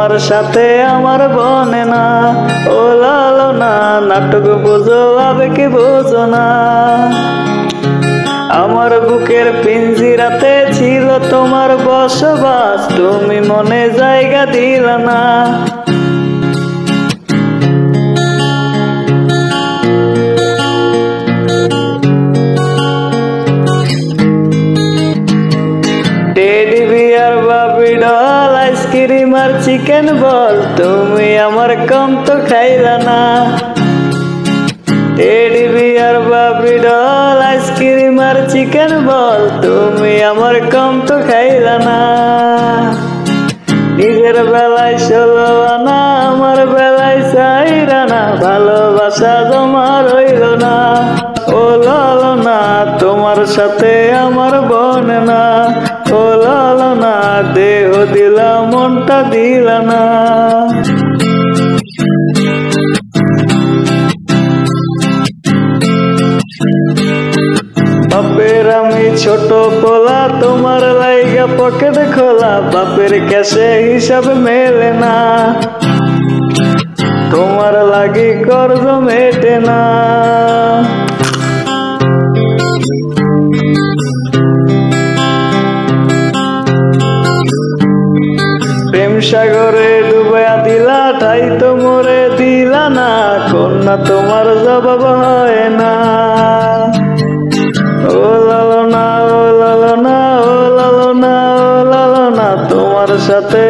তোমার সাথে আমার বনে না। ও লালো না, নাটক বোঝো আবেগ বোঝো না। আমার বুকের পিঞ্জিরাতে ছিল তোমার বসবাস, তুমি মনে জায়গা দিলা না। টেডি বিয়ার, বাবি ডল, আইসক্রিম আর চিকেন বল, তুমি আমার কম তো খাইলা না। টেডি বিয়ার, বাবি ডল, আইসক্রিম আর চিকেন বল, তুমি আমার কম তো খাইলা না। নিজের বেলায় 16 আনা, আমার বেলায় 4 আনা, ভালোবাসা জমা রইল না। ও লালো না, তোমার সাথে আমার বনে না। ও লালো না, দেহ দিলা মনটা দিলা না। বাপের আমি ছোট পোলা, তোমার লাইগা পকেট খোলা, বাপের ক্যাশে হিসাব মেলে না। তোমার লাগি কর্জ মেটে না। প্রেম সাগরে ডুবাইয়া দিলা, ঠাই তো মোরে দিলা না, কন্যা তোমার জবাব হয় না। ও লালো না, ও লালো না, ও লালো না, ও লালো না, তোমার সাথে